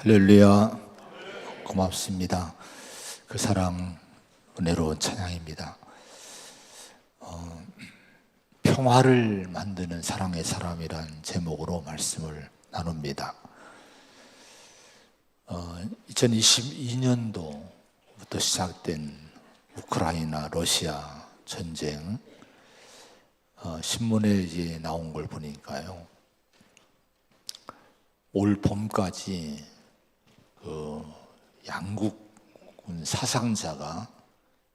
할렐루야. 고맙습니다. 그 사랑 은혜로운 찬양입니다. 평화를 만드는 사랑의 사람이란 제목으로 말씀을 나눕니다. 2022년도부터 시작된 우크라이나 러시아 전쟁, 신문에 이제 나온 걸 보니까요, 올 봄까지 양국군 사상자가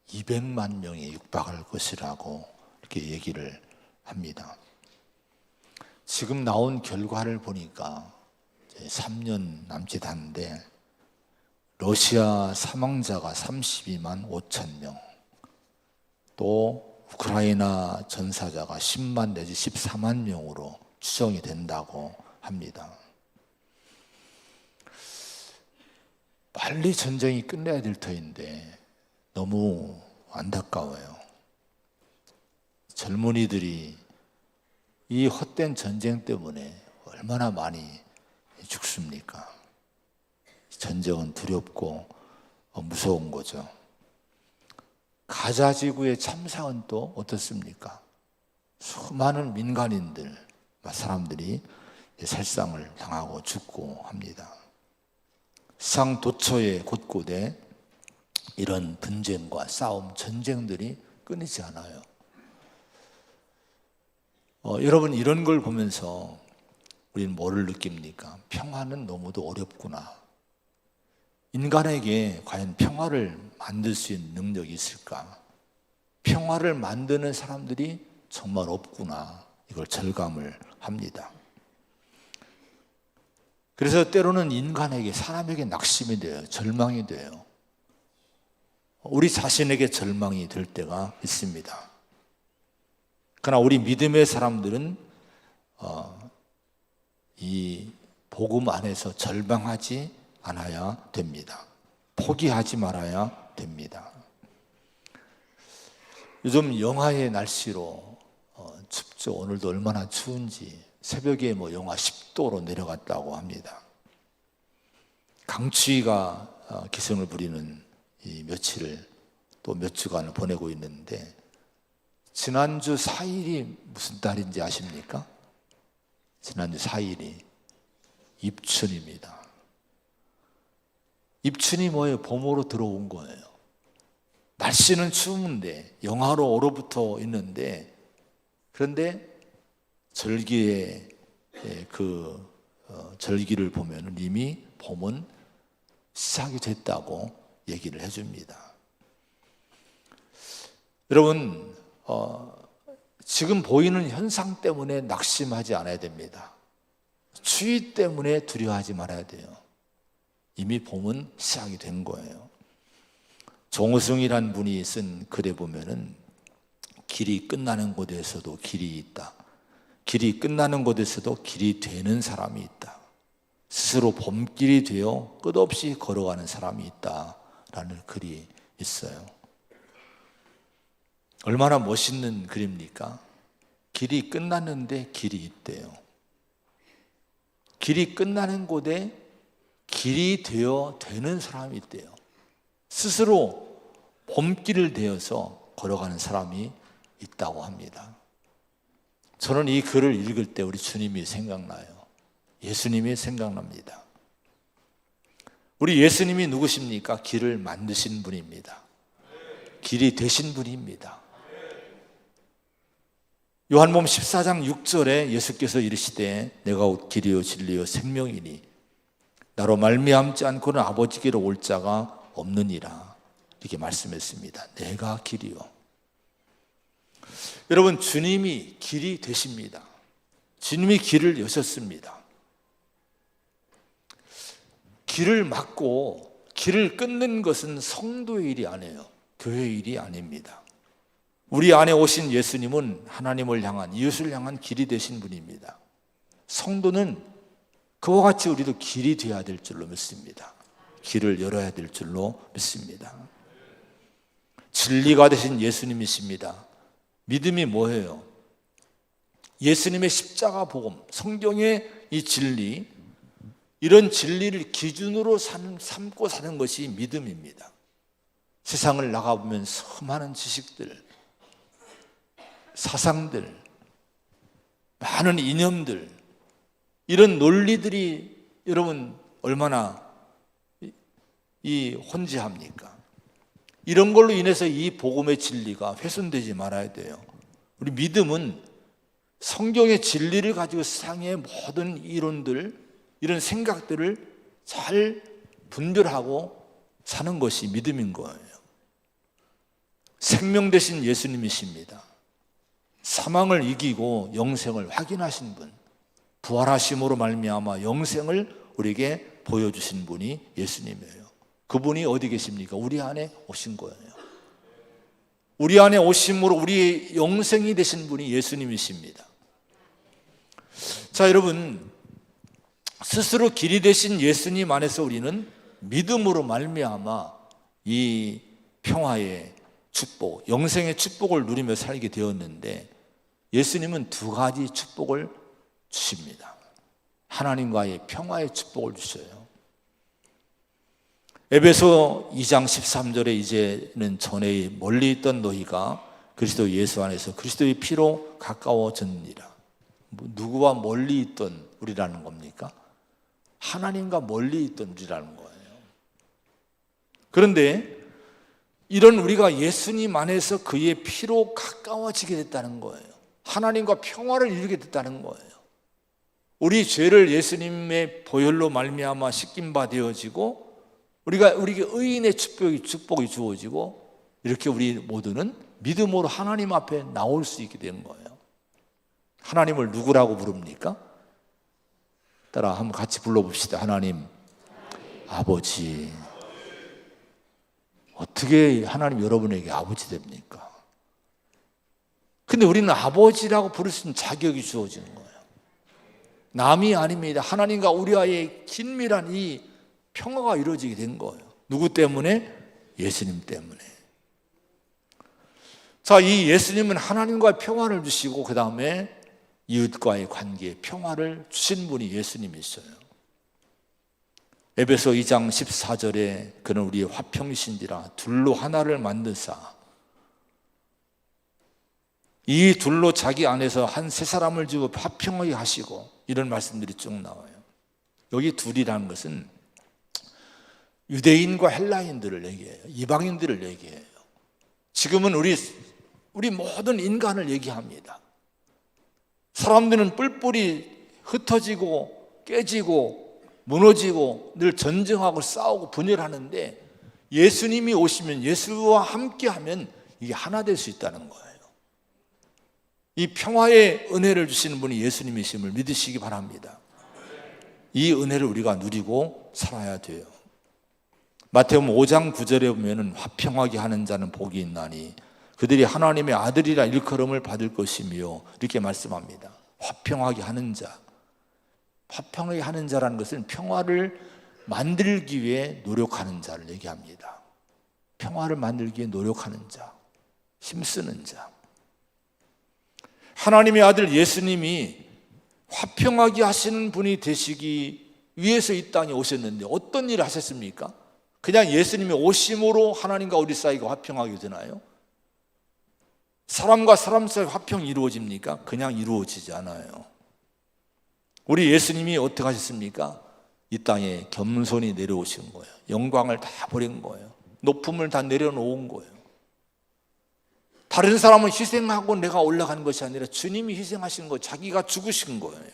200만 명에 육박할 것이라고 이렇게 얘기를 합니다. 지금 나온 결과를 보니까 이제 3년 남짓 한데 러시아 사망자가 32만 5천 명, 또 우크라이나 전사자가 10만 내지 14만 명으로 추정이 된다고 합니다. 빨리 전쟁이 끝내야 될 터인데 너무 안타까워요. 젊은이들이 이 헛된 전쟁 때문에 얼마나 많이 죽습니까? 전쟁은 두렵고 무서운 거죠. 가자 지구의 참사는 또 어떻습니까? 수많은 민간인들, 사람들이 살상을 당하고 죽고 합니다. 세상 도처의 곳곳에 이런 분쟁과 싸움, 전쟁들이 끊이지 않아요. 여러분, 이런 걸 보면서 우리는 뭐를 느낍니까? 평화는 너무도 어렵구나. 인간에게 과연 평화를 만들 수 있는 능력이 있을까? 평화를 만드는 사람들이 정말 없구나. 이걸 절감을 합니다. 그래서 때로는 인간에게, 사람에게 낙심이 돼요. 절망이 돼요. 우리 자신에게 절망이 될 때가 있습니다. 그러나 우리 믿음의 사람들은 이 복음 안에서 절망하지 않아야 됩니다. 포기하지 말아야 됩니다. 요즘 영하의 날씨로 춥죠. 오늘도 얼마나 추운지. 새벽에 영하 10도로 내려갔다고 합니다. 강추위가 기승을 부리는 이 며칠을, 또 몇 주간을 보내고 있는데, 지난주 4일이 무슨 달인지 아십니까? 지난주 4일이 입춘입니다. 입춘이 뭐예요? 봄으로 들어온 거예요. 날씨는 추운데, 영하로 얼어붙어 있는데, 그런데 절기의 절기를 보면 이미 봄은 시작이 됐다고 얘기를 해줍니다. 여러분, 지금 보이는 현상 때문에 낙심하지 않아야 됩니다. 추위 때문에 두려워하지 말아야 돼요. 이미 봄은 시작이 된 거예요. 정우승이란 분이 쓴 글에 보면은 길이 끝나는 곳에서도 길이 있다. 길이 끝나는 곳에서도 길이 되는 사람이 있다. 스스로 봄길이 되어 끝없이 걸어가는 사람이 있다라는 글이 있어요. 얼마나 멋있는 글입니까? 길이 끝났는데 길이 있대요. 길이 끝나는 곳에 길이 되어 되는 사람이 있대요. 스스로 봄길을 되어서 걸어가는 사람이 있다고 합니다. 저는 이 글을 읽을 때 우리 주님이 생각나요. 예수님이 생각납니다. 우리 예수님이 누구십니까? 길을 만드신 분입니다. 길이 되신 분입니다. 요한복음 14장 6절에 예수께서 이르시되 내가 곧 길이요 진리요 생명이니 나로 말미암지 않고는 아버지께로 올 자가 없느니라, 이렇게 말씀했습니다. 내가 길이요. 여러분, 주님이 길이 되십니다. 주님이 길을 여셨습니다. 길을 막고 길을 끊는 것은 성도의 일이 아니에요. 교회의 일이 아닙니다. 우리 안에 오신 예수님은 하나님을 향한, 이웃을 향한 길이 되신 분입니다. 성도는 그와 같이 우리도 길이 되어야 될 줄로 믿습니다. 길을 열어야 될 줄로 믿습니다. 진리가 되신 예수님이십니다. 믿음이 뭐예요? 예수님의 십자가 복음, 성경의 이 진리, 이런 진리를 기준으로 삼고 사는 것이 믿음입니다. 세상을 나가보면 수많은 지식들, 사상들, 많은 이념들, 이런 논리들이 여러분 얼마나 혼재합니까? 이런 걸로 인해서 이 복음의 진리가 훼손되지 말아야 돼요. 우리 믿음은 성경의 진리를 가지고 세상의 모든 이론들, 이런 생각들을 잘 분별하고 사는 것이 믿음인 거예요. 생명 되신 예수님이십니다. 사망을 이기고 영생을 확인하신 분, 부활하심으로 말미암아 영생을 우리에게 보여주신 분이 예수님이에요. 그분이 어디 계십니까? 우리 안에 오신 거예요. 우리 안에 오심으로 우리의 영생이 되신 분이 예수님이십니다. 자, 여러분, 스스로 길이 되신 예수님 안에서 우리는 믿음으로 말미암아 이 평화의 축복, 영생의 축복을 누리며 살게 되었는데, 예수님은 두 가지 축복을 주십니다. 하나님과의 평화의 축복을 주셔요. 에베소 2장 13절에 이제는 전에 멀리 있던 너희가 그리스도 예수 안에서 그리스도의 피로 가까워졌느니라. 누구와 멀리 있던 우리라는 겁니까? 하나님과 멀리 있던 우리라는 거예요. 그런데 이런 우리가 예수님 안에서 그의 피로 가까워지게 됐다는 거예요. 하나님과 평화를 이루게 됐다는 거예요. 우리 죄를 예수님의 보혈로 말미암아 씻긴 바 되어지고 우리에게 의인의 축복이 주어지고 이렇게 우리 모두는 믿음으로 하나님 앞에 나올 수 있게 된 거예요. 하나님을 누구라고 부릅니까? 따라 한번 같이 불러봅시다. 하나님, 아버지. 어떻게 하나님 여러분에게 아버지 됩니까? 근데 우리는 아버지라고 부를 수 있는 자격이 주어지는 거예요. 남이 아닙니다. 하나님과 우리와의 긴밀한 이 평화가 이루어지게 된 거예요. 누구 때문에? 예수님 때문에. 자, 이 예수님은 하나님과의 평화를 주시고 그 다음에 이웃과의 관계에 평화를 주신 분이 예수님이셨어요. 에베소 2장 14절에 그는 우리의 화평이신지라 둘로 하나를 만드사 이 둘로 자기 안에서 한 세 사람을 주고 화평하게 하시고 이런 말씀들이 쭉 나와요. 여기 둘이라는 것은 유대인과 헬라인들을 얘기해요. 이방인들을 얘기해요. 지금은 우리 모든 인간을 얘기합니다. 사람들은 뿔뿔이 흩어지고 깨지고 무너지고 늘 전쟁하고 싸우고 분열하는데 예수님이 오시면 예수와 함께하면 이게 하나 될 수 있다는 거예요. 이 평화의 은혜를 주시는 분이 예수님이심을 믿으시기 바랍니다. 이 은혜를 우리가 누리고 살아야 돼요. 마태복음 5장 9절에 보면은 화평하게 하는 자는 복이 있나니 그들이 하나님의 아들이라 일컬음을 받을 것이며 이렇게 말씀합니다. 화평하게 하는 자. 화평하게 하는 자라는 것은 평화를 만들기 위해 노력하는 자를 얘기합니다. 평화를 만들기 위해 노력하는 자, 힘쓰는 자. 하나님의 아들 예수님이 화평하게 하시는 분이 되시기 위해서 이 땅에 오셨는데 어떤 일을 하셨습니까? 그냥 예수님이 오심으로 하나님과 우리 사이가 화평하게 되나요? 사람과 사람 사이 화평이 이루어집니까? 그냥 이루어지지 않아요. 우리 예수님이 어떻게 하셨습니까? 이 땅에 겸손히 내려오신 거예요. 영광을 다 버린 거예요. 높음을 다 내려놓은 거예요. 다른 사람은 희생하고 내가 올라가는 것이 아니라 주님이 희생하신 거, 자기가 죽으신 거예요.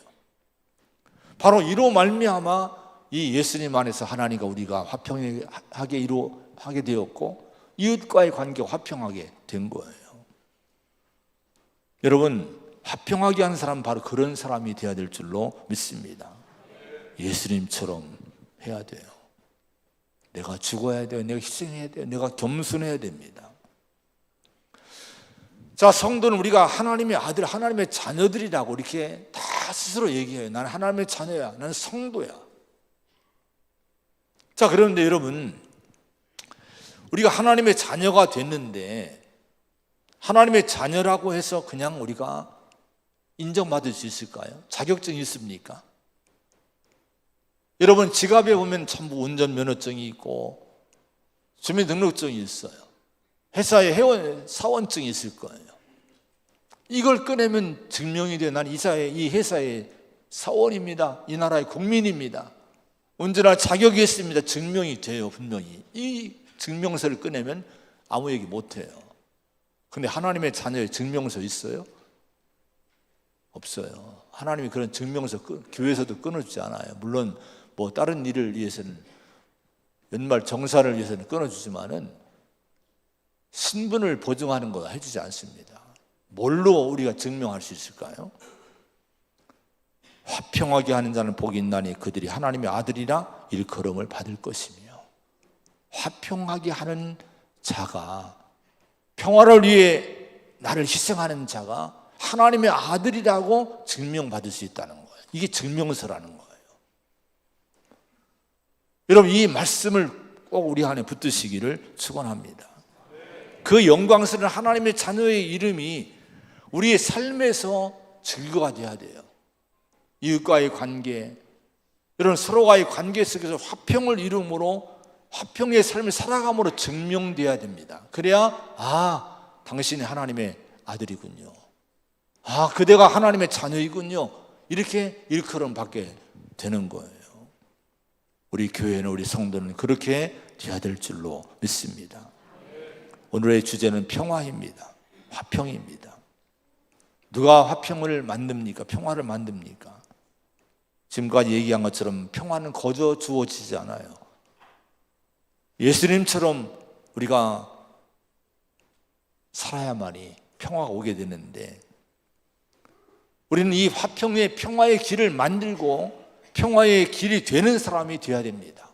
바로 이로 말미암아 이 예수님 안에서 하나님과 우리가 화평하게 하게 되었고 이웃과의 관계가 화평하게 된 거예요. 여러분, 화평하게 하는 사람은 바로 그런 사람이 되어야 될 줄로 믿습니다. 예수님처럼 해야 돼요. 내가 죽어야 돼요. 내가 희생해야 돼요. 내가 겸손해야 됩니다. 자, 성도는 우리가 하나님의 아들, 하나님의 자녀들이라고 이렇게 다 스스로 얘기해요. 나는 하나님의 자녀야. 나는 성도야. 자, 그런데 여러분, 우리가 하나님의 자녀가 됐는데 하나님의 자녀라고 해서 그냥 우리가 인정받을 수 있을까요? 자격증이 있습니까? 여러분 지갑에 보면 전부 운전면허증이 있고 주민등록증이 있어요. 회사에 사원증이 있을 거예요. 이걸 꺼내면 증명이 돼. 난 이 회사의 사원입니다. 이 나라의 국민입니다. 운전할 자격이 있습니다. 증명이 돼요. 분명히 이 증명서를 꺼내면 아무 얘기 못해요. 근데 하나님의 자녀의 증명서 있어요? 없어요. 하나님이 그런 증명서 교회에서도 끊어주지 않아요. 물론 뭐 다른 일을 위해서는, 연말 정사를 위해서는 끊어주지만은 신분을 보증하는 거 해주지 않습니다. 뭘로 우리가 증명할 수 있을까요? 화평하게 하는 자는 복이 있나니 그들이 하나님의 아들이라 일컬음을 받을 것이며. 화평하게 하는 자가, 평화를 위해 나를 희생하는 자가 하나님의 아들이라고 증명받을 수 있다는 거예요. 이게 증명서라는 거예요. 여러분 이 말씀을 꼭 우리 안에 붙드시기를 축원합니다. 그 영광스러운 하나님의 자녀의 이름이 우리의 삶에서 증거가 돼야 돼요. 이웃과의 관계, 이런 서로와의 관계 속에서 화평을 이룸으로 화평의 삶을 살아감으로 증명돼야 됩니다. 그래야 당신이 하나님의 아들이군요, 그대가 하나님의 자녀이군요, 이렇게 일컬음 받게 되는 거예요. 우리 교회는, 우리 성도는 그렇게 돼야 될 줄로 믿습니다. 오늘의 주제는 평화입니다. 화평입니다. 누가 화평을 만듭니까? 평화를 만듭니까? 지금까지 얘기한 것처럼 평화는 거저 주어지지 않아요. 예수님처럼 우리가 살아야만이 평화가 오게 되는데, 우리는 이 화평의 평화의 길을 만들고 평화의 길이 되는 사람이 되어야 됩니다.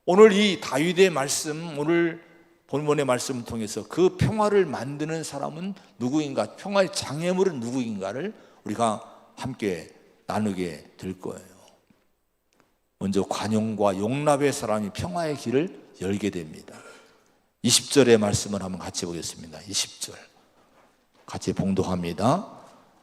오늘 이 다윗의 말씀, 오늘 본문의 말씀을 통해서 그 평화를 만드는 사람은 누구인가, 평화의 장애물은 누구인가를 우리가 함께 나누게 될 거예요. 먼저 관용과 용납의 사람이 평화의 길을 열게 됩니다. 20절의 말씀을 한번 같이 보겠습니다. 20절 같이 봉독합니다.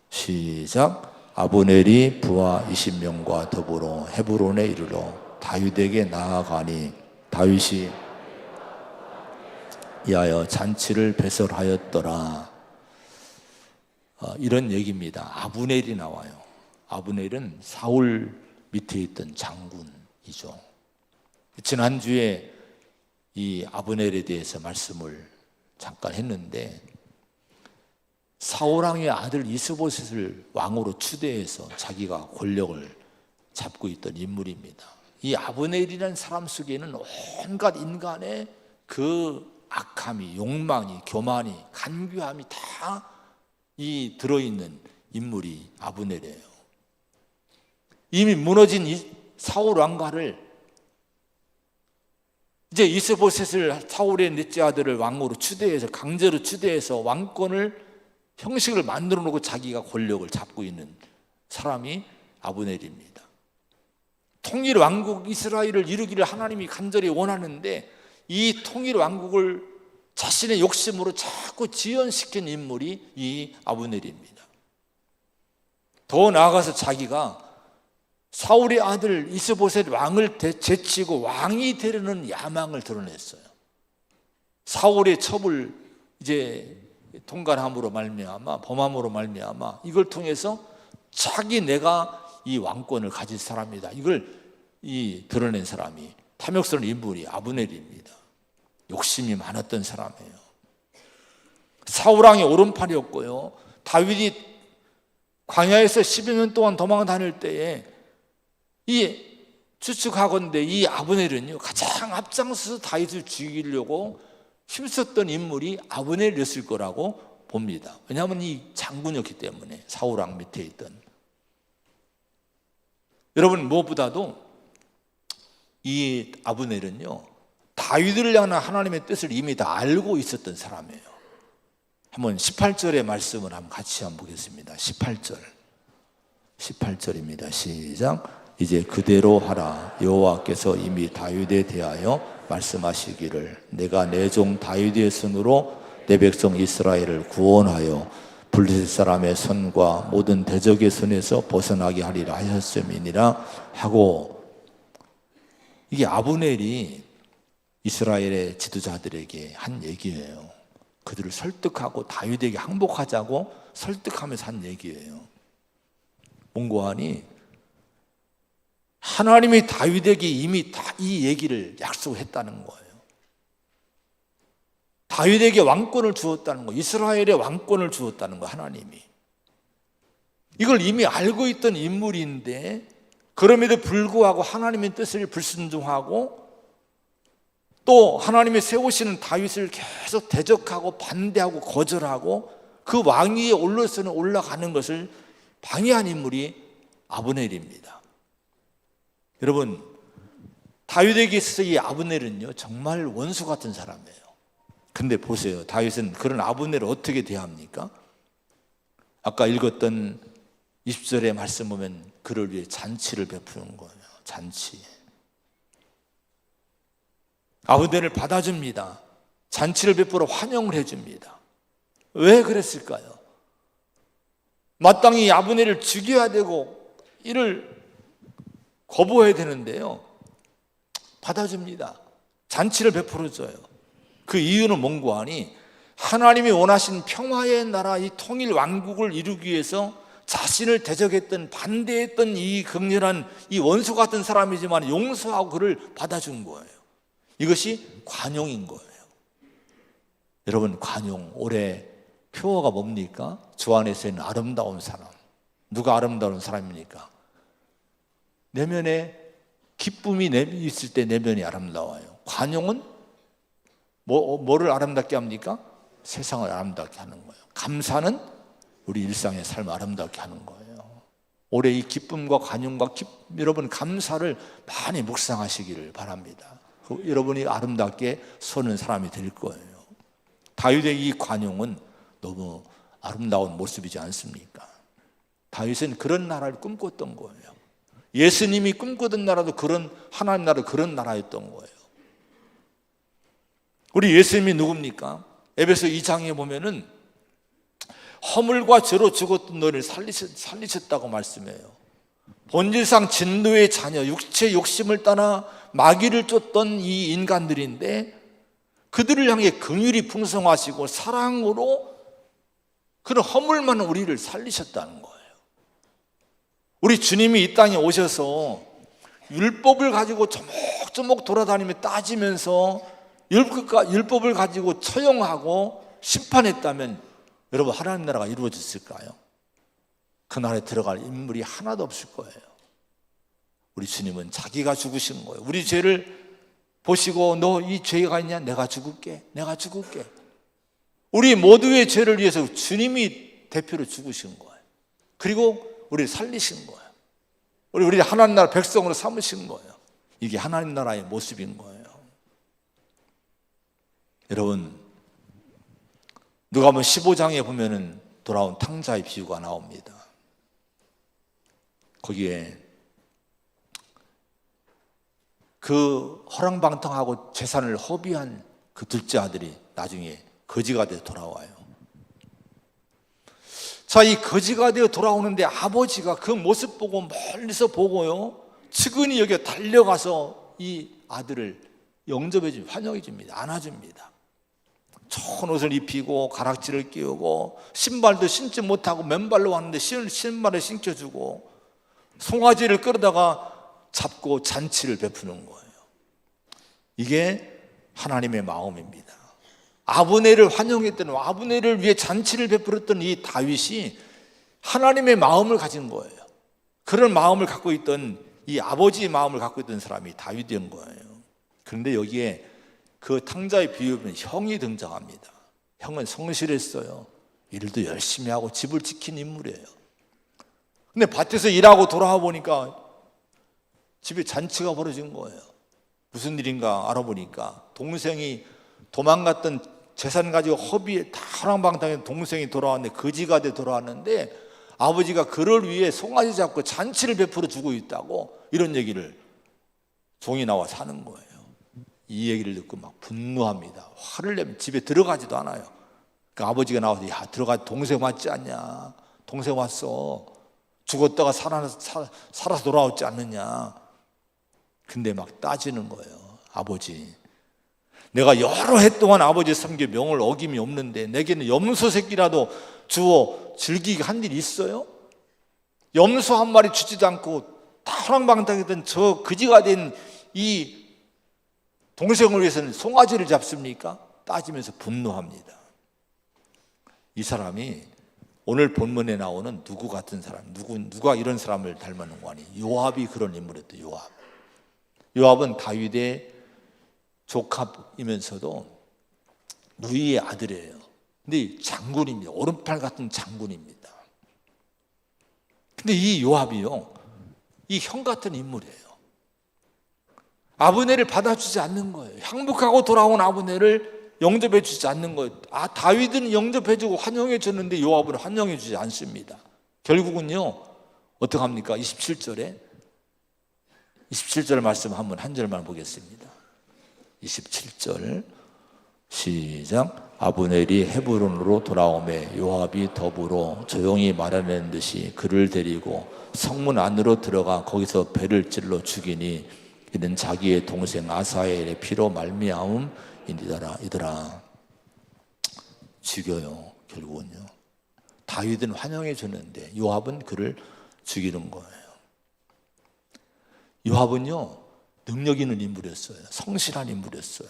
시작. 아브넬이 부하 20명과 더불어 헤브론에 이르러 다윗에게 나아가니 다윗이 이하여 잔치를 배설하였더라. 이런 얘기입니다. 아브넬이 나와요. 아브넬은 사울 밑에 있던 장군이죠. 지난주에 이 아브넬에 대해서 말씀을 잠깐 했는데, 사울왕의 아들 이스보셋을 왕으로 추대해서 자기가 권력을 잡고 있던 인물입니다. 이 아브넬이라는 사람 속에는 온갖 인간의 그 악함이, 욕망이, 교만이, 간교함이 다 이 들어있는 인물이 아브넬이에요. 이미 무너진 이 사울 왕가를 이제 이스보셋을, 사울의 넷째 아들을 왕으로 추대해서, 강제로 추대해서 왕권을, 형식을 만들어 놓고 자기가 권력을 잡고 있는 사람이 아브넬입니다. 통일 왕국 이스라엘을 이루기를 하나님이 간절히 원하는데, 이 통일 왕국을 자신의 욕심으로 자꾸 지연시킨 인물이 이 아브넬입니다. 더 나아가서 자기가 사울의 아들 이스보셋 왕을 제치고 왕이 되려는 야망을 드러냈어요. 사울의 첩을 이제 통관함으로 말미암아, 범함으로 말미암아, 이걸 통해서 내가 이 왕권을 가질 사람이다, 이걸 드러낸 사람이, 탐욕스러운 인물이 아브넬입니다. 욕심이 많았던 사람이에요. 사울왕의 오른팔이었고요. 다윗이 광야에서 10여 년 동안 도망 다닐 때에 이 추측하건대 이 아브넬은요, 가장 앞장서서 다윗을 죽이려고 힘썼던 인물이 아브넬이었을 거라고 봅니다. 왜냐하면 이 장군이었기 때문에, 사울왕 밑에 있던. 여러분, 무엇보다도 이 아브넬은요, 다윗을 향한 하나님의 뜻을 이미 다 알고 있었던 사람이에요. 한번 18절의 말씀을 한번 같이 한번 보겠습니다. 18절입니다. 시작. 이제 그대로 하라. 여호와께서 이미 다윗에 대하여 말씀하시기를 내가 내 종 다윗의 손으로 내 백성 이스라엘을 구원하여 블레셋 사람의 손과 모든 대적의 손에서 벗어나게 하리라 하셨음이니라 하고, 이게 아브넬이 이스라엘의 지도자들에게 한 얘기예요. 그들을 설득하고 다윗에게 항복하자고 설득하면서 한 얘기예요. 몽고한이 하나님이 다윗에게 이미 다 이 얘기를 약속했다는 거예요. 다윗에게 왕권을 주었다는 거예요. 이스라엘의 왕권을 주었다는 거예요. 하나님이. 이걸 이미 알고 있던 인물인데 그럼에도 불구하고 하나님의 뜻을 불순종하고 또 하나님이 세우시는 다윗을 계속 대적하고 반대하고 거절하고 그 왕위에 올라가는 것을 방해한 인물이 아브넬입니다. 여러분, 다윗에게 있어서 이 아브넬은요 정말 원수 같은 사람이에요. 근데 보세요, 다윗은 그런 아브넬을 어떻게 대합니까? 아까 읽었던 20절의 말씀 보면 그를 위해 잔치를 베푸는 거예요. 잔치. 아브넬을 받아줍니다. 잔치를 베풀어 환영을 해줍니다. 왜 그랬을까요? 마땅히 아브넬을 죽여야 되고 이를 거부해야 되는데요, 받아줍니다. 잔치를 베풀어줘요. 그 이유는 몽고하니 하나님이 원하신 평화의 나라, 이 통일 왕국을 이루기 위해서 자신을 대적했던 반대했던 이 극렬한 이 원수 같은 사람이지만 용서하고 그를 받아준 거예요. 이것이 관용인 거예요. 여러분, 관용, 올해 표어가 뭡니까? 주 안에서 있는 아름다운 사람. 누가 아름다운 사람입니까? 내면에 기쁨이 있을 때 내면이 아름다워요. 관용은 뭐를 아름답게 합니까? 세상을 아름답게 하는 거예요. 감사는 우리 일상의 삶을 아름답게 하는 거예요. 올해 이 기쁨과 관용과 여러분 감사를 많이 묵상하시기를 바랍니다. 여러분이 아름답게 서는 사람이 될 거예요. 다윗의 이 관용은 너무 아름다운 모습이지 않습니까? 다윗은 그런 나라를 꿈꿨던 거예요. 예수님이 꿈꾸던 나라도 그런 하나님 나라, 그런 나라였던 거예요. 우리 예수님이 누굽니까? 에베소 2장에 보면은 허물과 죄로 죽었던 너를 살리셨다고 말씀해요. 본질상 진노의 자녀, 육체의 욕심을 따라 마귀를 쫓던 이 인간들인데 그들을 향해 긍휼이 풍성하시고 사랑으로 그런 허물 많은 우리를 살리셨다는 거예요. 우리 주님이 이 땅에 오셔서 율법을 가지고 조목조목 돌아다니며 따지면서 율법을 가지고 처형하고 심판했다면 여러분, 하나님 나라가 이루어졌을까요? 그 나라에 들어갈 인물이 하나도 없을 거예요. 우리 주님은 자기가 죽으신 거예요. 우리 죄를 보시고 너 이 죄가 있냐? 내가 죽을게. 우리 모두의 죄를 위해서 주님이 대표로 죽으신 거예요. 그리고 우리를 살리신 거예요. 우리 하나님 나라 백성으로 삼으신 거예요. 이게 하나님 나라의 모습인 거예요. 여러분, 누가복음 15장에 보면은 돌아온 탕자의 비유가 나옵니다. 거기에 그 허랑방탕하고 재산을 허비한 그 둘째 아들이 나중에 거지가 되어 돌아와요. 자, 이 거지가 되어 돌아오는데 아버지가 그 모습 보고 멀리서 보고요, 측은히 여기 달려가서 이 아들을 영접해 줍니다. 환영해 줍니다. 안아줍니다. 좋은 옷을 입히고 가락지를 끼우고 신발도 신지 못하고 맨발로 왔는데 신발을 신겨주고 송아지를 끌어다가 잡고 잔치를 베푸는 거예요. 이게 하나님의 마음입니다. 아브넬을 환영했던, 아브넬을 위해 잔치를 베풀었던 이 다윗이 하나님의 마음을 가진 거예요. 그런 마음을 갖고 있던, 이 아버지의 마음을 갖고 있던 사람이 다윗인 거예요. 그런데 여기에 그 탕자의 비유는 형이 등장합니다. 형은 성실했어요. 일도 열심히 하고 집을 지킨 인물이에요. 근데 밭에서 일하고 돌아와 보니까 집에 잔치가 벌어진 거예요. 무슨 일인가 알아보니까 동생이 도망갔던 재산 가지고 허비에 다 허랑방탕한 동생이 돌아왔는데 거지가 돼 돌아왔는데 아버지가 그를 위해 송아지 잡고 잔치를 베풀어 주고 있다고, 이런 얘기를 종이 나와서 하는 거예요. 이 얘기를 듣고 막 분노합니다. 화를 내면 집에 들어가지도 않아요. 그 아버지가 나와서, 야, 들어가, 동생 왔지 않냐? 동생 왔어. 죽었다가 살아서 돌아왔지 않느냐? 근데 막 따지는 거예요. 아버지, 내가 여러 해 동안 아버지 섬겨 명을 어김이 없는데 내게는 염소 새끼라도 주어 즐기게 한 일 있어요? 염소 한 마리 주지도 않고 타랑방탕했던 저 그지가 된 이 동생을 위해서는 송아지를 잡습니까? 따지면서 분노합니다. 이 사람이 오늘 본문에 나오는 누구 같은 사람, 누가 이런 사람을 닮았는 거 아니? 요압이 그런 인물이었대. 요압은 다윗의 조카이면서도 누이의 아들이에요. 근데 장군입니다. 오른팔 같은 장군입니다. 근데 이 요압이요, 이 형 같은 인물이에요. 아브넬을 받아주지 않는 거예요. 항복하고 돌아온 아브넬을 영접해 주지 않는 거예요. 다윗은 영접해 주고 환영해 줬는데 요압은 환영해 주지 않습니다. 결국은요, 어떡합니까? 27절 말씀 한번 한 절만 보겠습니다. 27절 시작. 아브넬이 헤브론으로 돌아오매 요압이 더불어 조용히 말하는 듯이 그를 데리고 성문 안으로 들어가 거기서 배를 찔러 죽이니 이는 자기의 동생 아사엘의 피로 말미암음이더라. 죽여요. 결국은요, 다윗은 환영해 줬는데 요압은 그를 죽이는 거예요. 요압은요, 능력 있는 인물이었어요. 성실한 인물이었어요.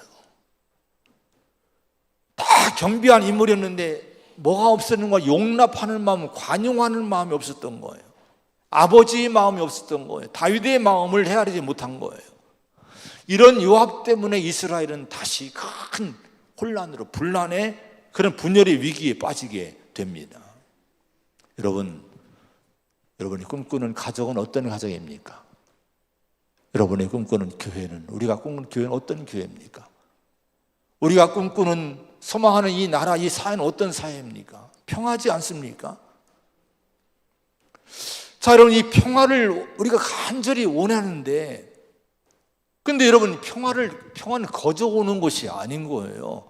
다 겸비한 인물이었는데 뭐가 없었는 거야? 용납하는 마음, 관용하는 마음이 없었던 거예요. 아버지의 마음이 없었던 거예요. 다윗의 마음을 헤아리지 못한 거예요. 이런 요압 때문에 이스라엘은 다시 큰 혼란으로, 분란의 그런 분열의 위기에 빠지게 됩니다. 여러분이 꿈꾸는 가정은 어떤 가정입니까? 여러분의 꿈꾸는 교회는, 우리가 꿈꾸는 교회는 어떤 교회입니까? 우리가 꿈꾸는, 소망하는 이 나라, 이 사회는 어떤 사회입니까? 평화지 않습니까? 자, 여러분, 이 평화를 우리가 간절히 원하는데, 근데 여러분, 평화는 거저오는 것이 아닌 거예요.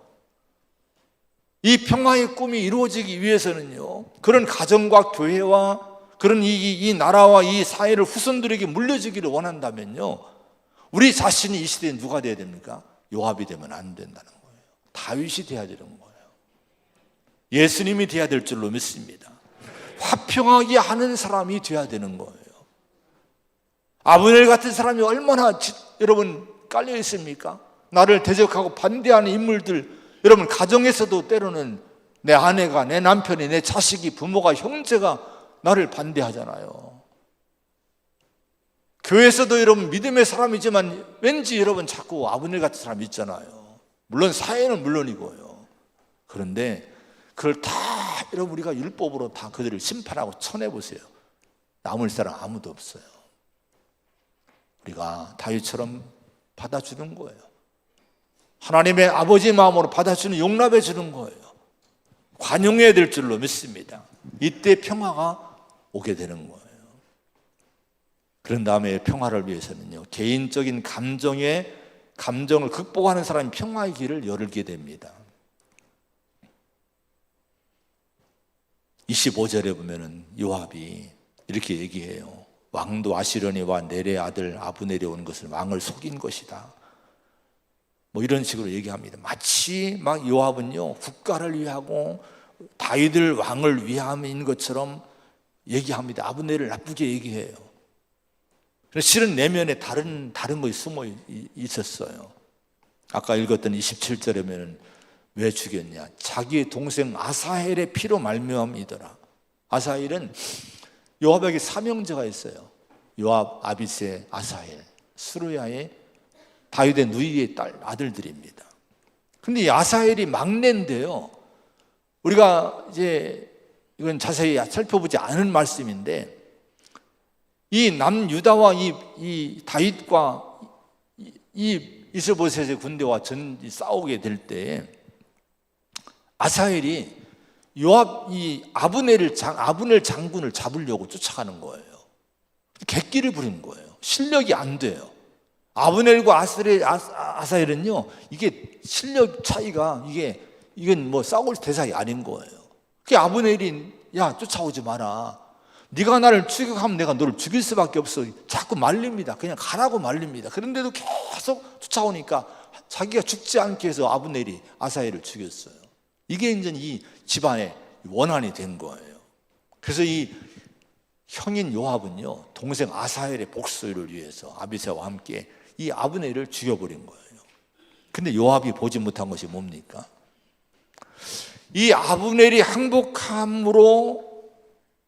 이 평화의 꿈이 이루어지기 위해서는요, 그런 가정과 교회와 그런 이 나라와 이 사회를 후손들에게 물려주기를 원한다면요, 우리 자신이 이 시대에 누가 돼야 됩니까? 요압이 되면 안 된다는 거예요. 다윗이 돼야 되는 거예요. 예수님이 돼야 될 줄로 믿습니다. 화평하게 하는 사람이 돼야 되는 거예요. 아브넬 같은 사람이 얼마나 여러분 깔려 있습니까? 나를 대적하고 반대하는 인물들, 여러분 가정에서도 때로는 내 아내가, 내 남편이, 내 자식이, 부모가, 형제가 나를 반대하잖아요. 교회에서도 여러분 믿음의 사람이지만 왠지 여러분 자꾸 아브넬 같은 사람이 있잖아요. 물론 사회는 물론이고요. 그런데 그걸 다 여러분 우리가 율법으로 다 그들을 심판하고 쳐내보세요. 남을 사람 아무도 없어요. 우리가 다윗처럼 받아주는 거예요. 하나님의 아버지 마음으로 받아주는, 용납해 주는 거예요. 관용해야 될 줄로 믿습니다. 이때 평화가 오게 되는 거예요. 그런 다음에 평화를 위해서는요, 개인적인 감정을 극복하는 사람이 평화의 길을 열게 됩니다. 25절에 보면은 요압이 이렇게 얘기해요. 왕도 아시려니와 넬의 아들 아브넬이 온 것은 왕을 속인 것이다. 뭐 이런 식으로 얘기합니다. 마치 막 요압은요, 국가를 위하고 다윗을 왕을 위함인 것처럼 얘기합니다. 아브넬을 나쁘게 얘기해요. 실은 내면에 다른 것이 숨어 있었어요. 아까 읽었던 27절에 보면 왜 죽였냐? 자기의 동생 아사헬의 피로 말미암이더라. 아사헬은 요압에게 사명제가 있어요. 요압, 아비세, 아사헬, 스루야의 다윗의 누이의 아들들입니다. 근데 이 아사헬이 막내인데요, 우리가 이제 이건 자세히 살펴보지 않은 말씀인데, 이 남유다와 이 다윗과 이 이스보셋의 군대와 싸우게 될 때 아사헬이 요압 이 아브넬 장군을 잡으려고 쫓아가는 거예요. 객기를 부린 거예요. 실력이 안 돼요. 아브넬과 아사헬은요, 이게 실력 차이가 이건 뭐 싸울 대상이 아닌 거예요. 그 아브넬이 야 쫓아오지 마라. 네가 나를 추격하면 내가 너를 죽일 수밖에 없어. 자꾸 말립니다. 그냥 가라고 말립니다. 그런데도 계속 쫓아오니까 자기가 죽지 않게 해서 아브넬이 아사헬을 죽였어요. 이게 이제 이 집안의 원한이 된 거예요. 그래서 이 형인 요압은요, 동생 아사헬의 복수를 위해서 아비새와 함께 이 아브넬을 죽여버린 거예요. 근데 요압이 보지 못한 것이 뭡니까? 이 아브넬이 항복함으로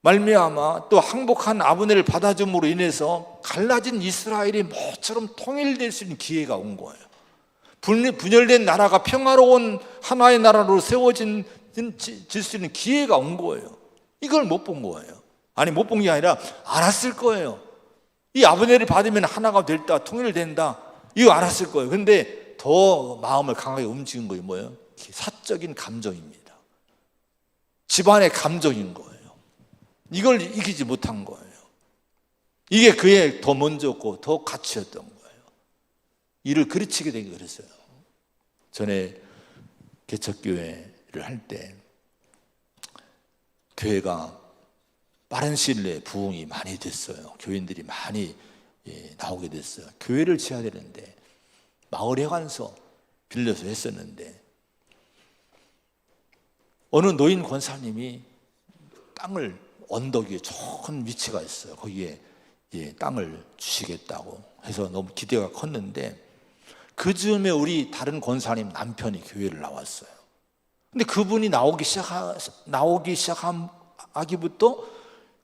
말미암아 또 항복한 아브넬을 받아줌으로 인해서 갈라진 이스라엘이 모처럼 통일될 수 있는 기회가 온 거예요. 분열된 나라가 평화로운 하나의 나라로 세워질 수 있는 기회가 온 거예요. 이걸 못 본 거예요. 아니, 못 본 게 아니라 알았을 거예요. 이 아브넬을 받으면 하나가 됐다, 통일된다, 이거 알았을 거예요. 근데 더 마음을 강하게 움직인 거예요. 뭐예요? 사적인 감정입니다. 집안의 감정인 거예요. 이걸 이기지 못한 거예요. 이게 그의 더 먼저고 더 가치였던 거예요. 이를 그르치게 되기 그랬어요. 전에 개척교회를 할 때 교회가 빠른 시일 내에 부흥이 많이 됐어요. 교인들이 많이 나오게 됐어요. 교회를 지어야 되는데 마을에 관서 빌려서 했었는데 어느 노인 권사님이 땅을 언덕 위에 좋은 위치가 있어요. 거기에 땅을 주시겠다고 해서 너무 기대가 컸는데 그 즈음에 우리 다른 권사님 남편이 교회를 나왔어요. 근데 그분이 나오기 시작하기부터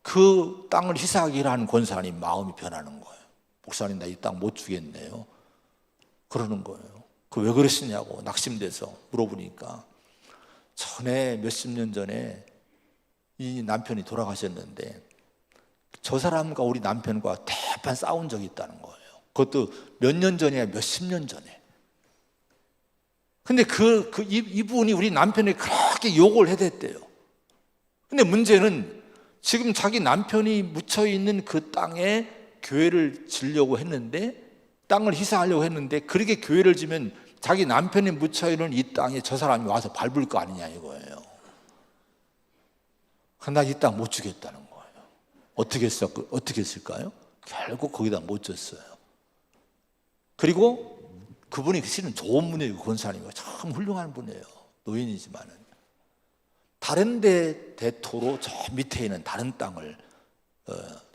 그 땅을 희사하기로 하는 권사님 마음이 변하는 거예요. 목사님, 나 이 땅 못 주겠네요. 그러는 거예요. 그 왜 그러시냐고 낙심돼서 물어보니까 전에 몇십 년 전에 이 남편이 돌아가셨는데 저 사람과 우리 남편과 대판 싸운 적이 있다는 거예요. 그것도 몇 년 전이야, 몇십 년 전에. 근데 이분이 우리 남편이 그렇게 욕을 해댔대요. 근데 문제는 지금 자기 남편이 묻혀있는 그 땅에 교회를 지려고 했는데, 땅을 희사하려고 했는데, 그렇게 교회를 지면 자기 남편이 묻혀있는 이 땅에 저 사람이 와서 밟을 거 아니냐 이거예요. 나 이 땅 못 주겠다는 거예요. 어떻게 했을까요? 결국 거기다 못 줬어요. 그리고 그분이 실은 좋은 분이에요. 권사님이 참 훌륭한 분이에요. 노인이지만은 다른 데 대토로 저 밑에 있는 다른 땅을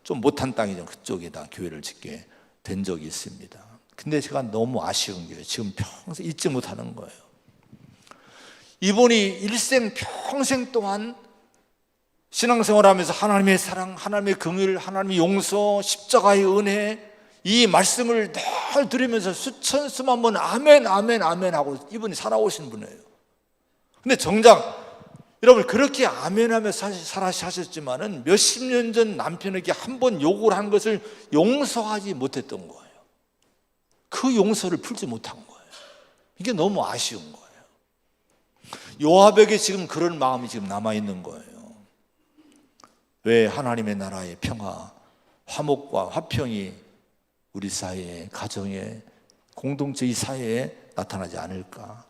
좀 못한 땅이죠. 그쪽에다 교회를 짓게 된 적이 있습니다. 근데 제가 너무 아쉬운 게 지금 평생 잊지 못하는 거예요. 이분이 일생 평생 동안 신앙생활하면서 하나님의 사랑, 하나님의 긍휼, 하나님의 용서, 십자가의 은혜, 이 말씀을 늘 들으면서 수천 수만 번 아멘 아멘 아멘 하고 이분이 살아오신 분이에요. 근데 정작 여러분 그렇게 아멘하며 살아하셨지만은 몇십 년 전 남편에게 한 번 욕을 한 것을 용서하지 못했던 거예요. 그 용서를 풀지 못한 거예요. 이게 너무 아쉬운 거예요. 요압에게 지금 그런 마음이 지금 남아있는 거예요. 왜 하나님의 나라의 평화, 화목과 화평이 우리 사회에, 가정에, 공동체 이 사회에 나타나지 않을까?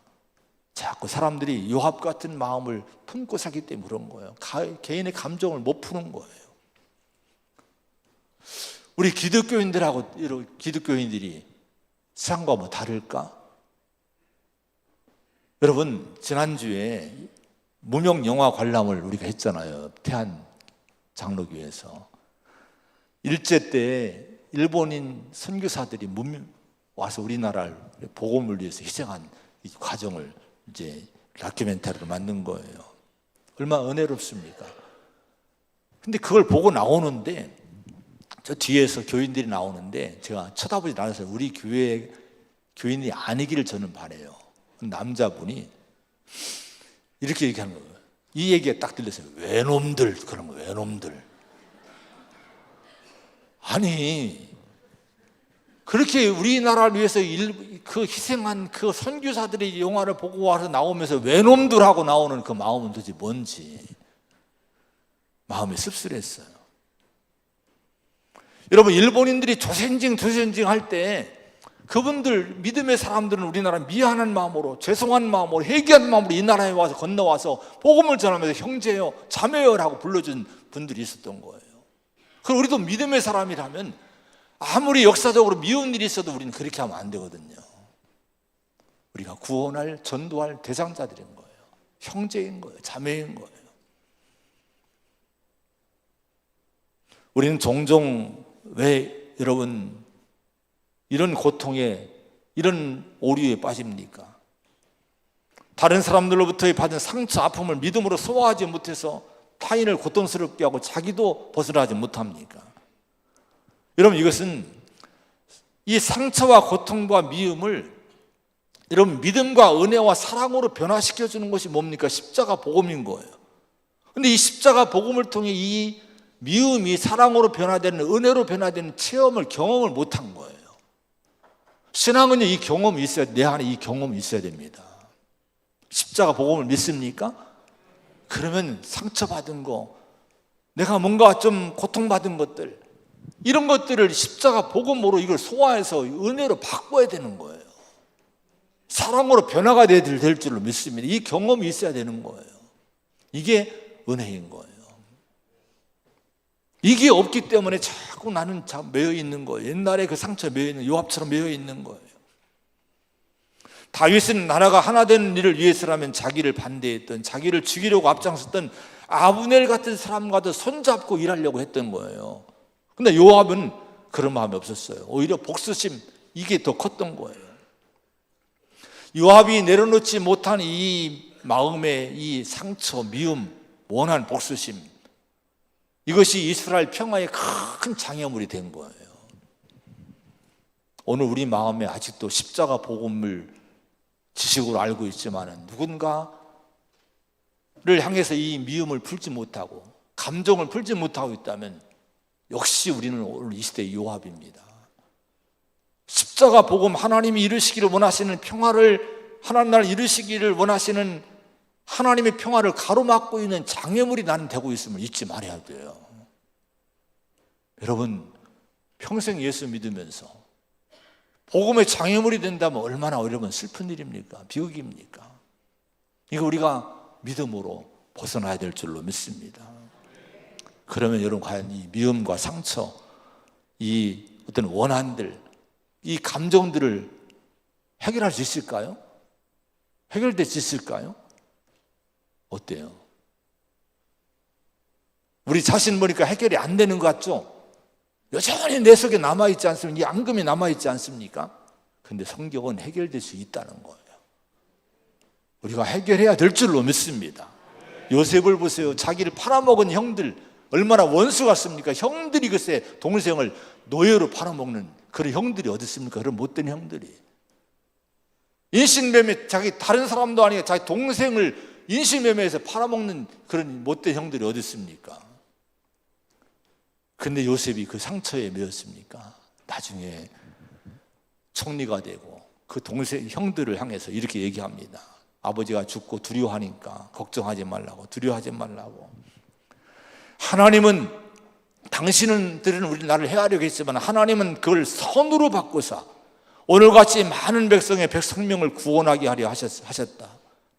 자꾸 사람들이 요압 같은 마음을 품고 살기 때문에 그런 거예요. 개인의 감정을 못 푸는 거예요. 우리 기독교인들이 세상과 뭐 다를까? 여러분, 지난주에 무명 영화 관람을 우리가 했잖아요. 태안 장로교에서. 일제 때 일본인 선교사들이 와서 우리나라를 복음을 위해서 희생한 이 과정을 이제 다큐멘터리로 만든 거예요. 얼마나 은혜롭습니까? 근데 그걸 보고 나오는데 저 뒤에서 교인들이 나오는데 제가 쳐다보지 않아서 우리 교회 교인이 아니기를 저는 바라요. 남자분이 이렇게 얘기하는 거예요. 이 얘기가 딱 들렸어요. 외놈들, 그런 거, 외놈들. 아니, 그렇게 우리나라를 위해서 그 희생한 그 선교사들의 영화를 보고 와서 나오면서 외놈들하고 나오는 그 마음은 도대체 뭔지 마음이 씁쓸했어요. 여러분, 일본인들이 조센징 할 때 그분들 믿음의 사람들은 우리나라 미안한 마음으로, 죄송한 마음으로, 회개한 마음으로 이 나라에 건너와서 복음을 전하면서 형제요, 자매요라고 불러준 분들이 있었던 거예요. 그럼 우리도 믿음의 사람이라면 아무리 역사적으로 미운 일이 있어도 우리는 그렇게 하면 안 되거든요. 우리가 구원할, 전도할 대상자들인 거예요. 형제인 거예요. 자매인 거예요. 우리는 종종 왜 여러분 이런 고통에, 이런 오류에 빠집니까? 다른 사람들로부터 받은 상처, 아픔을 믿음으로 소화하지 못해서 타인을 고통스럽게 하고 자기도 벗어나지 못합니까? 여러분, 이것은 이 상처와 고통과 미움을 여러분 믿음과 은혜와 사랑으로 변화시켜주는 것이 뭡니까? 십자가 복음인 거예요. 근데 이 십자가 복음을 통해 이 미움이 사랑으로 변화되는, 은혜로 변화되는 체험을, 경험을 못한 거예요. 신앙은요, 이 경험이 있어야, 내 안에 이 경험이 있어야 됩니다. 십자가 복음을 믿습니까? 그러면 상처받은 거, 내가 뭔가 좀 고통받은 것들, 이런 것들을 십자가 복음으로 이걸 소화해서 은혜로 바꿔야 되는 거예요. 사랑으로 변화가 될 줄로 믿습니다. 이 경험이 있어야 되는 거예요. 이게 은혜인 거예요. 이게 없기 때문에 자꾸 나는 매여 있는 거예요. 옛날에 그 상처에 매여 있는, 요압처럼 매여 있는 거예요. 다윗은 나라가 하나 되는 일을 위해서라면 자기를 반대했던, 자기를 죽이려고 앞장섰던 아브넬 같은 사람과도 손잡고 일하려고 했던 거예요. 근데 요압은 그런 마음이 없었어요. 오히려 복수심, 이게 더 컸던 거예요. 요압이 내려놓지 못한 이 마음의 이 상처, 미움, 원한 복수심, 이것이 이스라엘 평화의 큰 장애물이 된 거예요. 오늘 우리 마음에 아직도 십자가 복음을 지식으로 알고 있지만 누군가를 향해서 이 미움을 풀지 못하고 감정을 풀지 못하고 있다면 역시 우리는 오늘 이 시대의 요압입니다. 십자가 복음, 하나님이 이루시기를 원하시는 평화를, 하나님 나라를 이루시기를 원하시는 하나님의 평화를 가로막고 있는 장애물이 나는 되고 있음을 잊지 말아야 돼요. 여러분, 평생 예수 믿으면서 복음의 장애물이 된다면 얼마나 여러분 슬픈 일입니까? 비극입니까? 이거 우리가 믿음으로 벗어나야 될 줄로 믿습니다. 그러면 여러분, 과연 이 미움과 상처, 이 어떤 원한들, 이 감정들을 해결할 수 있을까요? 해결될 수 있을까요? 어때요? 우리 자신 보니까 해결이 안 되는 것 같죠? 여전히 내 속에 남아있지 않습니까? 이 앙금이 남아있지 않습니까? 근데 성경은 해결될 수 있다는 거예요. 우리가 해결해야 될 줄로 믿습니다. 요셉을 보세요. 자기를 팔아먹은 형들, 얼마나 원수 같습니까? 형들이 글쎄 동생을 노예로 팔아먹는 그런 형들이 어디 있습니까? 그런 못된 형들이. 인신매매, 자기 다른 사람도 아니고 자기 동생을 인신매매해서 팔아먹는 그런 못된 형들이 어디 있습니까? 근데 요셉이 그 상처에 매였습니까? 나중에 총리가 되고 그 동생 형들을 향해서 이렇게 얘기합니다. 아버지가 죽고 두려워하니까 걱정하지 말라고. 하나님은, 당신들은 우리 나를 해하려고 했지만 하나님은 그걸 선으로 바꾸사 오늘같이 많은 백성의 백성명을 구원하게 하려 하셨다.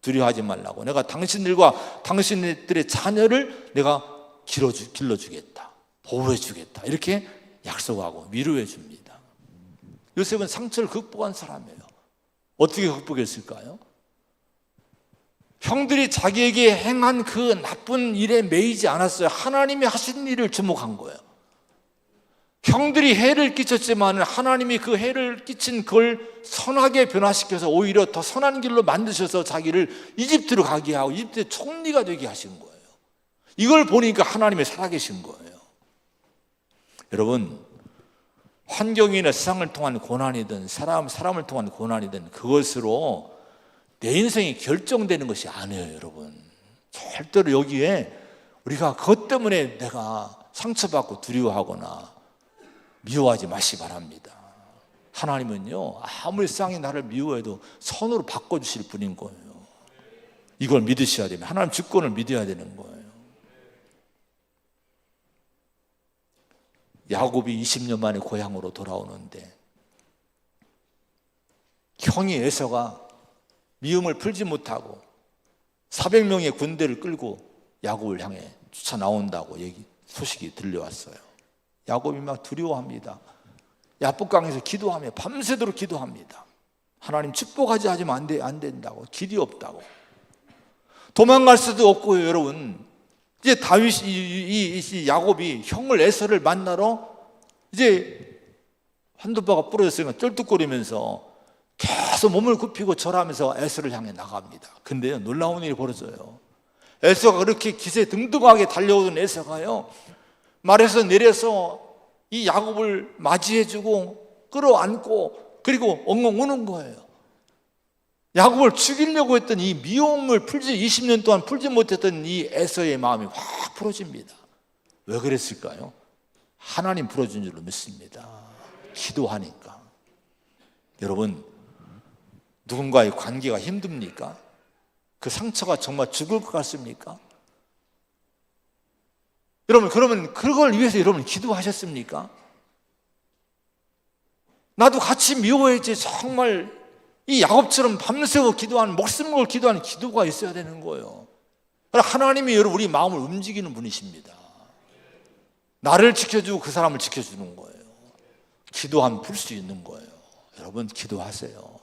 두려워하지 말라고. 내가 당신들과 당신들의 자녀를 내가 길러주겠다. 보호해주겠다. 이렇게 약속하고 위로해 줍니다. 요셉은 상처를 극복한 사람이에요. 어떻게 극복했을까요? 형들이 자기에게 행한 그 나쁜 일에 매이지 않았어요. 하나님이 하신 일을 주목한 거예요. 형들이 해를 끼쳤지만 하나님이 그 해를 끼친 그걸 선하게 변화시켜서 오히려 더 선한 길로 만드셔서 자기를 이집트로 가게 하고 이집트의 총리가 되게 하신 거예요. 이걸 보니까 하나님이 살아계신 거예요. 여러분, 환경이나 세상을 통한 고난이든 사람을 통한 고난이든 그것으로 내 인생이 결정되는 것이 아니에요. 여러분, 절대로 여기에 우리가 그것 때문에 내가 상처받고 두려워하거나 미워하지 마시기 바랍니다. 하나님은요, 아무리 세상이 나를 미워해도 선으로 바꿔주실 분인 거예요. 이걸 믿으셔야 됩니다. 하나님 주권을 믿어야 되는 거예요. 야곱이 20년 만에 고향으로 돌아오는데 형이 에서가 미움을 풀지 못하고 400명의 군대를 끌고 야곱을 향해 쫓아 나온다고 소식이 들려왔어요. 야곱이 막 두려워합니다. 야복강에서 기도하며 밤새도록 기도합니다. 하나님 축복하지 하지만 안 된다고, 길이 없다고. 도망갈 수도 없고요, 여러분. 이제 다윗이 이 야곱이 형을 에서를 만나러 이제 한두 바가 부러졌으니까 쩔뚝거리면서 계속 몸을 굽히고 절하면서 에서를 향해 나갑니다. 근데요, 놀라운 일이 벌어져요. 에서가 그렇게 기세 등등하게 달려오던 에서가요, 말에서 내려서 이 야곱을 맞이해주고 끌어안고 그리고 엉엉 우는 거예요. 야곱을 죽이려고 했던 이 미움을 20년 동안 풀지 못했던 이 에서의 마음이 확 풀어집니다. 왜 그랬을까요? 하나님 풀어준 줄로 믿습니다. 기도하니까. 여러분, 누군가의 관계가 힘듭니까? 그 상처가 정말 죽을 것 같습니까? 여러분, 그러면 그걸 위해서 여러분 기도하셨습니까? 나도 같이 미워야지. 정말 이 야곱처럼 밤새워 기도하는, 목숨 걸 기도하는 기도가 있어야 되는 거예요. 하나님이 여러분 우리 마음을 움직이는 분이십니다. 나를 지켜주고 그 사람을 지켜주는 거예요. 기도하면 풀 수 있는 거예요. 여러분 기도하세요.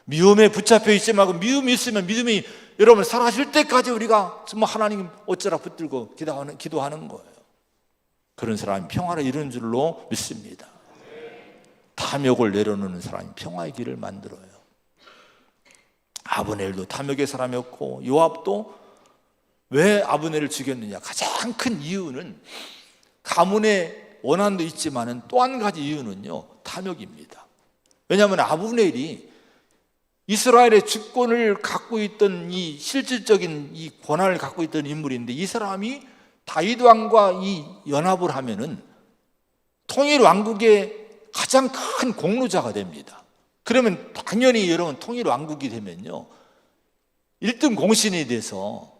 미움에 붙잡혀 있지 말고, 미움이 있으면 믿음이 여러분 사라질 때까지 우리가 정말 하나님 어쩌라 붙들고 기도하는 거예요. 그런 사람이 평화를 이루는 줄로 믿습니다. 탐욕을 내려놓는 사람이 평화의 길을 만들어요. 아브넬도 탐욕의 사람이었고, 요압도 왜 아브넬을 죽였느냐? 가장 큰 이유는 가문의 원한도 있지만은 또 한 가지 이유는요, 탐욕입니다. 왜냐하면 아브넬이 이스라엘의 주권을 갖고 있던 이 실질적인 이 권한을 갖고 있던 인물인데, 이 사람이 다윗 왕과 이 연합을 하면은 통일 왕국의 가장 큰 공로자가 됩니다. 그러면 당연히 여러분 통일 왕국이 되면요, 1등 공신이 돼서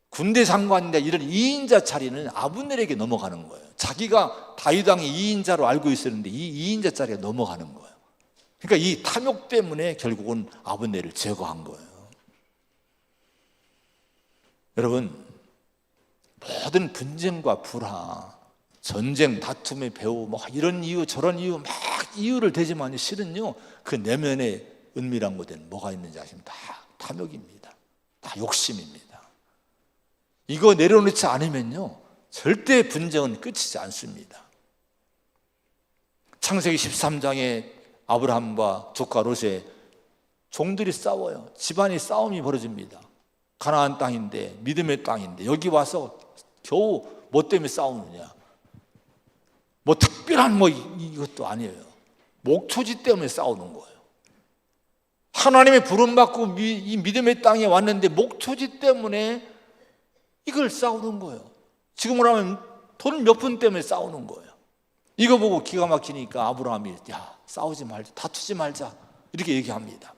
군대 장관이나 이런 2인자 자리는 아브넬에게 넘어가는 거예요. 자기가 다윗 왕의 2인자로 알고 있었는데 이 2인자 자리가 넘어가는 거예요. 그러니까 이 탐욕 때문에 결국은 아브넬을 제거한 거예요. 여러분, 모든 분쟁과 불화, 전쟁, 다툼의 배후, 뭐 이런 이유 저런 이유 막 이유를 대지만 실은요, 그 내면에 은밀한 곳에는 뭐가 있는지 아십니까? 다 탐욕입니다. 다 욕심입니다. 이거 내려놓지 않으면요, 절대 분쟁은 끝이지 않습니다. 창세기 13장에 아브라함과 조카 롯의 종들이 싸워요. 집안이 싸움이 벌어집니다. 가나안 땅인데, 믿음의 땅인데 여기 와서 겨우 뭐 때문에 싸우느냐? 뭐 특별한 뭐 이것도 아니에요. 목초지 때문에 싸우는 거예요. 하나님의 부름받고 이 믿음의 땅에 왔는데 목초지 때문에 이걸 싸우는 거예요. 지금으로 하면 돈 몇 푼 때문에 싸우는 거예요. 이거 보고 기가 막히니까 아브라함이 야, 싸우지 말자, 다투지 말자 이렇게 얘기합니다.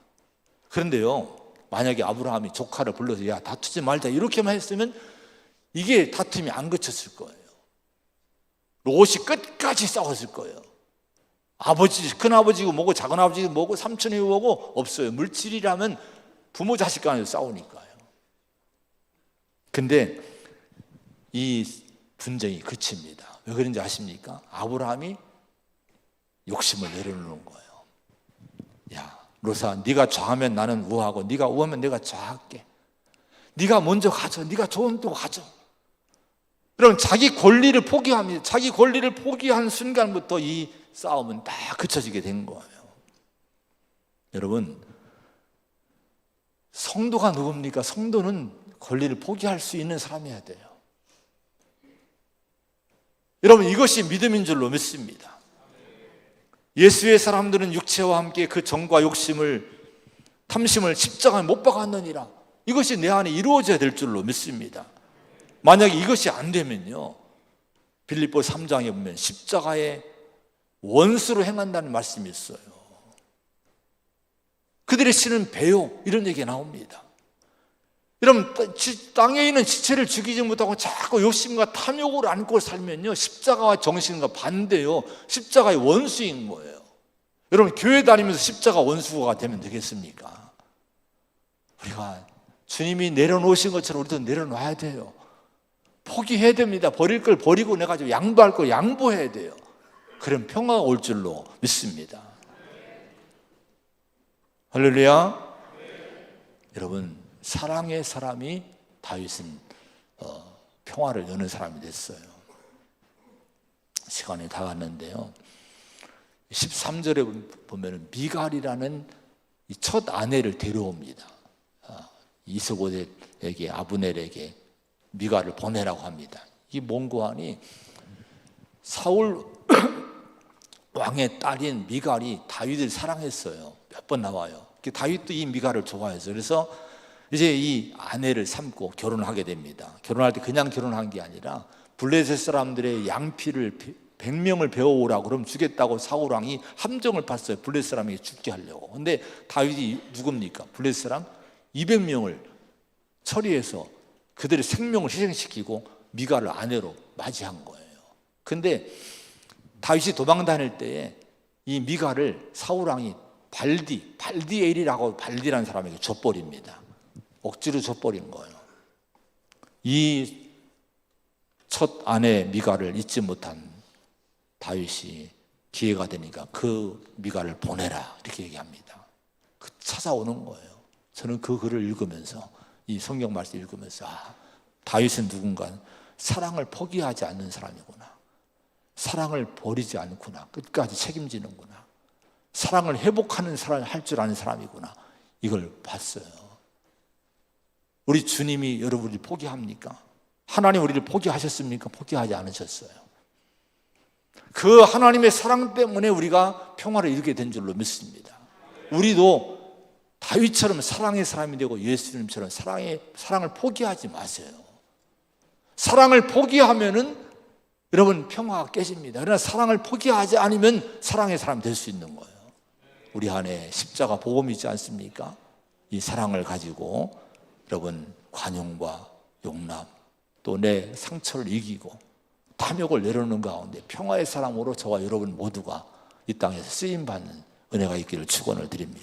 그런데요, 만약에 아브라함이 조카를 불러서 야, 다투지 말자 이렇게만 했으면 이게 다툼이 안 그쳤을 거예요. 롯이 끝까지 싸웠을 거예요. 아버지, 큰아버지고 뭐고 작은아버지고 뭐고 삼촌이 뭐고 없어요. 물질이라면 부모 자식 간에 싸우니까요. 근데 이 분쟁이 그칩니다. 왜 그런지 아십니까? 아브라함이 욕심을 내려놓는 거예요. 야, 롯아, 네가 좌하면 나는 우하고 네가 우하면 내가 좌할게. 네가 먼저 가져. 네가 좋은 또 가져. 그럼 자기 권리를 포기합니다. 자기 권리를 포기한 순간부터 이 싸움은 다 그쳐지게 된 거예요. 여러분, 성도가 누굽니까? 성도는 권리를 포기할 수 있는 사람이어야 돼요. 여러분, 이것이 믿음인 줄로 믿습니다. 예수의 사람들은 육체와 함께 그 정과 욕심을, 탐심을 십자가에 못 박았느니라. 이것이 내 안에 이루어져야 될 줄로 믿습니다. 만약에 이것이 안 되면요, 빌립보 3장에 보면 십자가에 원수로 행한다는 말씀이 있어요. 그들의 신은 배요, 이런 얘기가 나옵니다. 여러분, 땅에 있는 지체를 죽이지 못하고 자꾸 욕심과 탐욕으로 안고 살면요, 십자가와 정신과 반대요, 십자가의 원수인 거예요. 여러분, 교회 다니면서 십자가 원수가 되면 되겠습니까? 우리가 주님이 내려놓으신 것처럼 우리도 내려놔야 돼요. 포기해야 됩니다. 버릴 걸 버리고 내가 좀 양보할 걸 양보해야 돼요. 그럼 평화가 올 줄로 믿습니다. 할렐루야. 여러분, 사랑의 사람이 다윗은 평화를 여는 사람이 됐어요. 시간이 다 갔는데요, 13절에 보면 미갈이라는 이 첫 아내를 데려옵니다. 이스보셋에게, 아브넬에게 미갈을 보내라고 합니다. 이 몽고하니 사울 왕의 딸인 미갈이 다윗을 사랑했어요. 몇 번 나와요. 다윗도 이 미갈을 좋아해서, 그래서 이제 이 아내를 삼고 결혼하게 됩니다. 결혼할 때 그냥 결혼한 게 아니라 블레셋 사람들의 양피를 100명을 배워오라고 그럼 주겠다고 사울 왕이 함정을 팠어요. 블레셋 사람에게 죽게 하려고. 근데 다윗이 누굽니까? 블레셋 사람 200명을 처리해서 그들의 생명을 희생시키고 미갈을 아내로 맞이한 거예요. 근데 다윗이 도망 다닐 때에 이 미갈을 사울 왕이 발디엘이라고, 발디라는 사람에게 줘버립니다. 억지로 줘버린 거예요. 이 첫 아내 미갈을 잊지 못한 다윗이 기회가 되니까 그 미갈을 보내라 이렇게 얘기합니다. 찾아오는 거예요. 저는 그 글을 읽으면서, 이 성경 말씀 읽으면서, 다윗은 누군가 사랑을 포기하지 않는 사람이구나. 사랑을 버리지 않구나. 끝까지 책임지는구나. 사랑을 회복하는 사람을 할 줄 아는 사람이구나. 이걸 봤어요. 우리 주님이 여러분을 포기합니까? 하나님 우리를 포기하셨습니까? 포기하지 않으셨어요. 그 하나님의 사랑 때문에 우리가 평화를 이루게 된 줄로 믿습니다. 우리도 다윗처럼 사랑의 사람이 되고 예수님처럼 사랑을 포기하지 마세요. 사랑을 포기하면은 여러분 평화가 깨집니다. 그러나 사랑을 포기하지 않으면 사랑의 사람이 될 수 있는 거예요. 우리 안에 십자가 복음이 있지 않습니까? 이 사랑을 가지고 여러분 관용과 용납, 또 내 상처를 이기고 탐욕을 내려놓는 가운데 평화의 사람으로 저와 여러분 모두가 이 땅에서 쓰임받는 은혜가 있기를 축원을 드립니다.